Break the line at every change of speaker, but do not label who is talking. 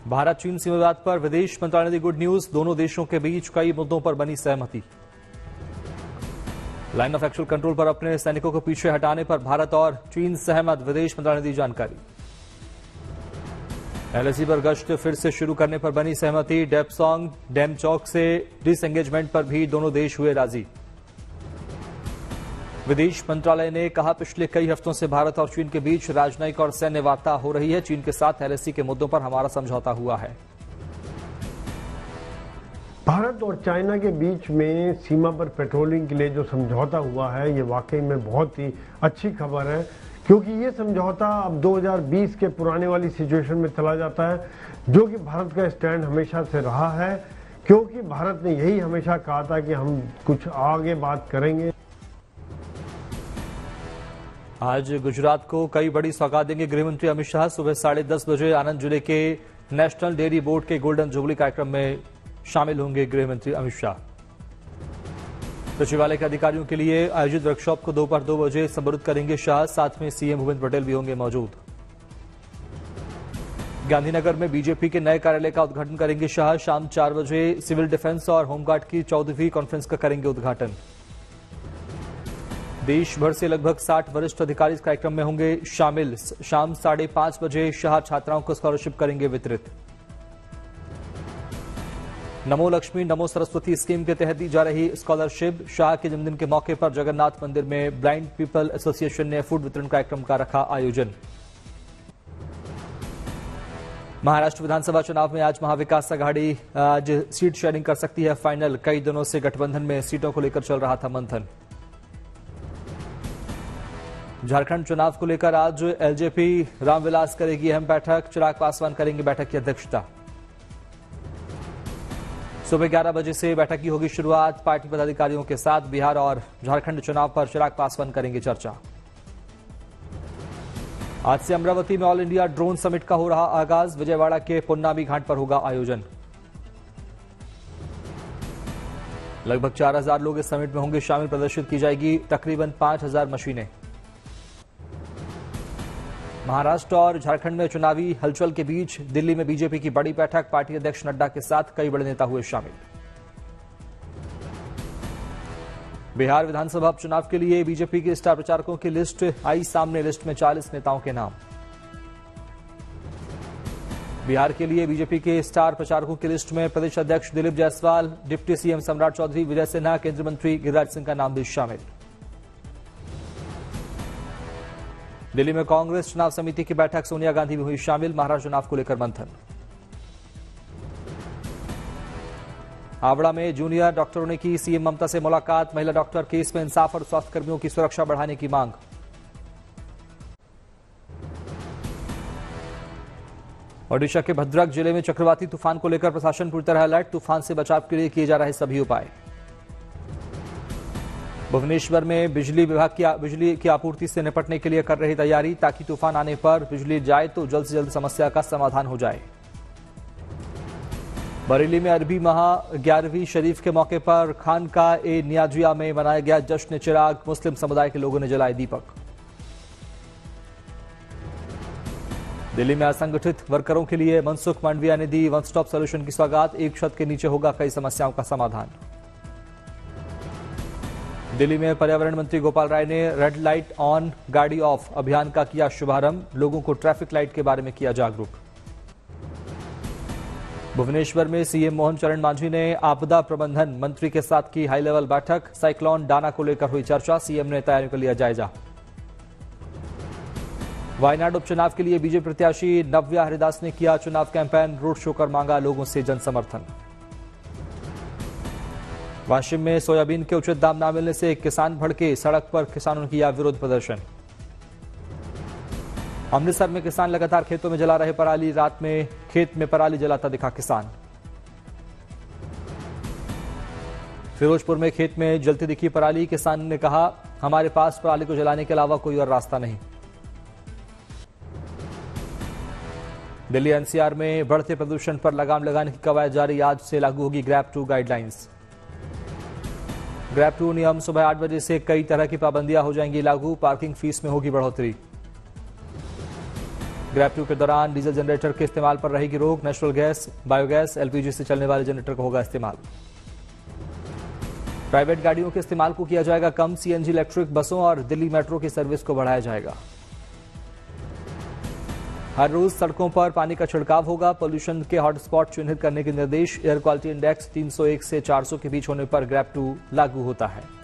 भारत चीन सीमा विवाद पर विदेश मंत्रालय ने दी गुड न्यूज। दोनों देशों के बीच कई मुद्दों पर बनी सहमति। लाइन ऑफ एक्चुअल कंट्रोल पर अपने सैनिकों को पीछे हटाने पर भारत और चीन सहमत, विदेश मंत्रालय ने दी जानकारी। एलएसी पर गश्त फिर से शुरू करने पर बनी सहमति। डेपसोंग डेमचौक से डिसएंगेजमेंट पर भी दोनों देश हुए राजी। विदेश मंत्रालय ने कहा, पिछले कई हफ्तों से भारत और चीन के बीच राजनयिक और सैन्य वार्ता हो रही है। चीन के साथ एलएसी के मुद्दों पर हमारा समझौता हुआ है।
भारत और चाइना के बीच में सीमा पर पेट्रोलिंग के लिए जो समझौता हुआ है, ये वाकई में बहुत ही अच्छी खबर है, क्योंकि ये समझौता अब 2020 के पुराने वाली सिचुएशन में चला जाता है, जो कि भारत का स्टैंड हमेशा से रहा है, क्योंकि भारत ने यही हमेशा कहा था कि हम कुछ आगे बात करेंगे।
आज गुजरात को कई बड़ी सौगात देंगे गृहमंत्री अमित शाह। सुबह 10:30 बजे आनंद जिले के नेशनल डेयरी बोर्ड के गोल्डन जुबली कार्यक्रम में शामिल होंगे गृहमंत्री अमित शाह। सचिवालय के अधिकारियों के लिए आयोजित वर्कशॉप को दोपहर 2 बजे संबोधित करेंगे शाह। साथ में सीएम भूपेंद्र पटेल भी होंगे मौजूद। गांधीनगर में बीजेपी के नए कार्यालय का उद्घाटन करेंगे शाह। शाम 4 बजे सिविल डिफेंस और होमगार्ड की 14वीं कॉन्फ्रेंस का करेंगे उद्घाटन। देश भर से लगभग 60 वरिष्ठ अधिकारी इस कार्यक्रम में होंगे शामिल। शाम 5:30 बजे शाह छात्राओं को स्कॉलरशिप करेंगे वितरित। नमो लक्ष्मी नमो सरस्वती स्कीम के तहत दी जा रही स्कॉलरशिप। शाह के जन्मदिन के मौके पर जगन्नाथ मंदिर में ब्लाइंड पीपल एसोसिएशन ने फूड वितरण कार्यक्रम का रखा आयोजन। महाराष्ट्र विधानसभा चुनाव में आज महाविकास आघाड़ी आज सीट शेयरिंग कर सकती है फाइनल। कई दिनों से गठबंधन में सीटों को लेकर चल रहा था मंथन। झारखंड चुनाव को लेकर आज एलजेपी रामविलास करेगी अहम बैठक। चिराग पासवान करेंगे बैठक की अध्यक्षता। सुबह 11 बजे से बैठक की होगी शुरुआत। पार्टी पदाधिकारियों के साथ बिहार और झारखंड चुनाव पर चिराग पासवान करेंगे चर्चा। आज से अमरावती में ऑल इंडिया ड्रोन समिट का हो रहा आगाज। विजयवाड़ा के पुन्नामी घाट पर होगा आयोजन। लगभग 4000 लोग इस समिट में होंगे शामिल। प्रदर्शित की जाएगी तकरीबन 5000 मशीनें। महाराष्ट्र और झारखंड में चुनावी हलचल के बीच दिल्ली में बीजेपी की बड़ी बैठक। पार्टी अध्यक्ष नड्डा के साथ कई बड़े नेता हुए शामिल। बिहार विधानसभा उपचुनाव के लिए बीजेपी के स्टार प्रचारकों की लिस्ट आई सामने। लिस्ट में 40 नेताओं के नाम। बिहार के लिए बीजेपी के स्टार प्रचारकों की लिस्ट में प्रदेश अध्यक्ष दिलीप जायसवाल, डिप्टी सीएम सम्राट चौधरी, विजय सिन्हा, केंद्रीय मंत्री गिरिराज सिंह का नाम भी शामिल। दिल्ली में कांग्रेस चुनाव समिति की बैठक। सोनिया गांधी भी हुई शामिल। महाराष्ट्र चुनाव को लेकर मंथन। आवड़ा में जूनियर डॉक्टरों ने की सीएम ममता से मुलाकात। महिला डॉक्टर केस में इंसाफ और स्वास्थ्यकर्मियों की सुरक्षा बढ़ाने की मांग। ओडिशा के भद्रक जिले में चक्रवाती तूफान को लेकर प्रशासन पूरी तरह अलर्ट। तूफान से बचाव के लिए किए जा रहे सभी उपाय। भुवनेश्वर में बिजली विभाग बिजली की आपूर्ति से निपटने के लिए कर रही तैयारी, ताकि तूफान आने पर बिजली जाए तो जल्द से जल्द समस्या का समाधान हो जाए। बरेली में अरबी माह 11वीं शरीफ के मौके पर खानका ए नियाजिया में मनाया गया जश्न चिराग। मुस्लिम समुदाय के लोगों ने जलाए दीपक। दिल्ली में असंगठित वर्करों के लिए मनसुख मांडविया ने दी वन स्टॉप सॉल्यूशन की सौगात। एक छत के नीचे होगा कई समस्याओं का समाधान। दिल्ली में पर्यावरण मंत्री गोपाल राय ने रेड लाइट ऑन गाड़ी ऑफ अभियान का किया शुभारंभ। लोगों को ट्रैफिक लाइट के बारे में किया जागरूक। भुवनेश्वर में सीएम मोहन चरण मांझी ने आपदा प्रबंधन मंत्री के साथ की हाई लेवल बैठक। साइक्लोन डाना को लेकर हुई चर्चा। सीएम ने तैयारियों का लिया जायजा। वायनाड उपचुनाव के लिए बीजेपी प्रत्याशी नव्या हरिदास ने किया चुनाव कैंपेन। रोड शो कर मांगा लोगों से जन समर्थन। वाशिम में सोयाबीन के उचित दाम न मिलने से किसान भड़के। सड़क पर किसानों ने किया विरोध प्रदर्शन। अमृतसर में किसान लगातार खेतों में जला रहे पराली। रात में खेत में पराली जलाता दिखा किसान। फिरोजपुर में खेत में जलती दिखी पराली। किसान ने कहा, हमारे पास पराली को जलाने के अलावा कोई और रास्ता नहीं। दिल्ली एनसीआर में बढ़ते प्रदूषण पर लगाम लगाने की कवायद जारी। आज से लागू होगी ग्रैब 2 गाइडलाइंस। ग्रैब 2 नियम सुबह 8 बजे से कई तरह की पाबंदियां हो जाएंगी लागू। पार्किंग फीस में होगी बढ़ोतरी। ग्रैप 2 के दौरान डीजल जनरेटर के इस्तेमाल पर रहेगी रोक। नेचुरल गैस, बायोगैस, एलपीजी से चलने वाले जनरेटर का होगा इस्तेमाल। प्राइवेट गाड़ियों के इस्तेमाल को किया जाएगा कम। सीएनजी इलेक्ट्रिक बसों और दिल्ली मेट्रो की सर्विस को बढ़ाया जाएगा। हर रोज सड़कों पर पानी का छिड़काव होगा। पोल्यूशन के हॉटस्पॉट चिन्हित करने के निर्देश। एयर क्वालिटी इंडेक्स 301 से 400 के बीच होने पर ग्रैप 2 लागू होता है।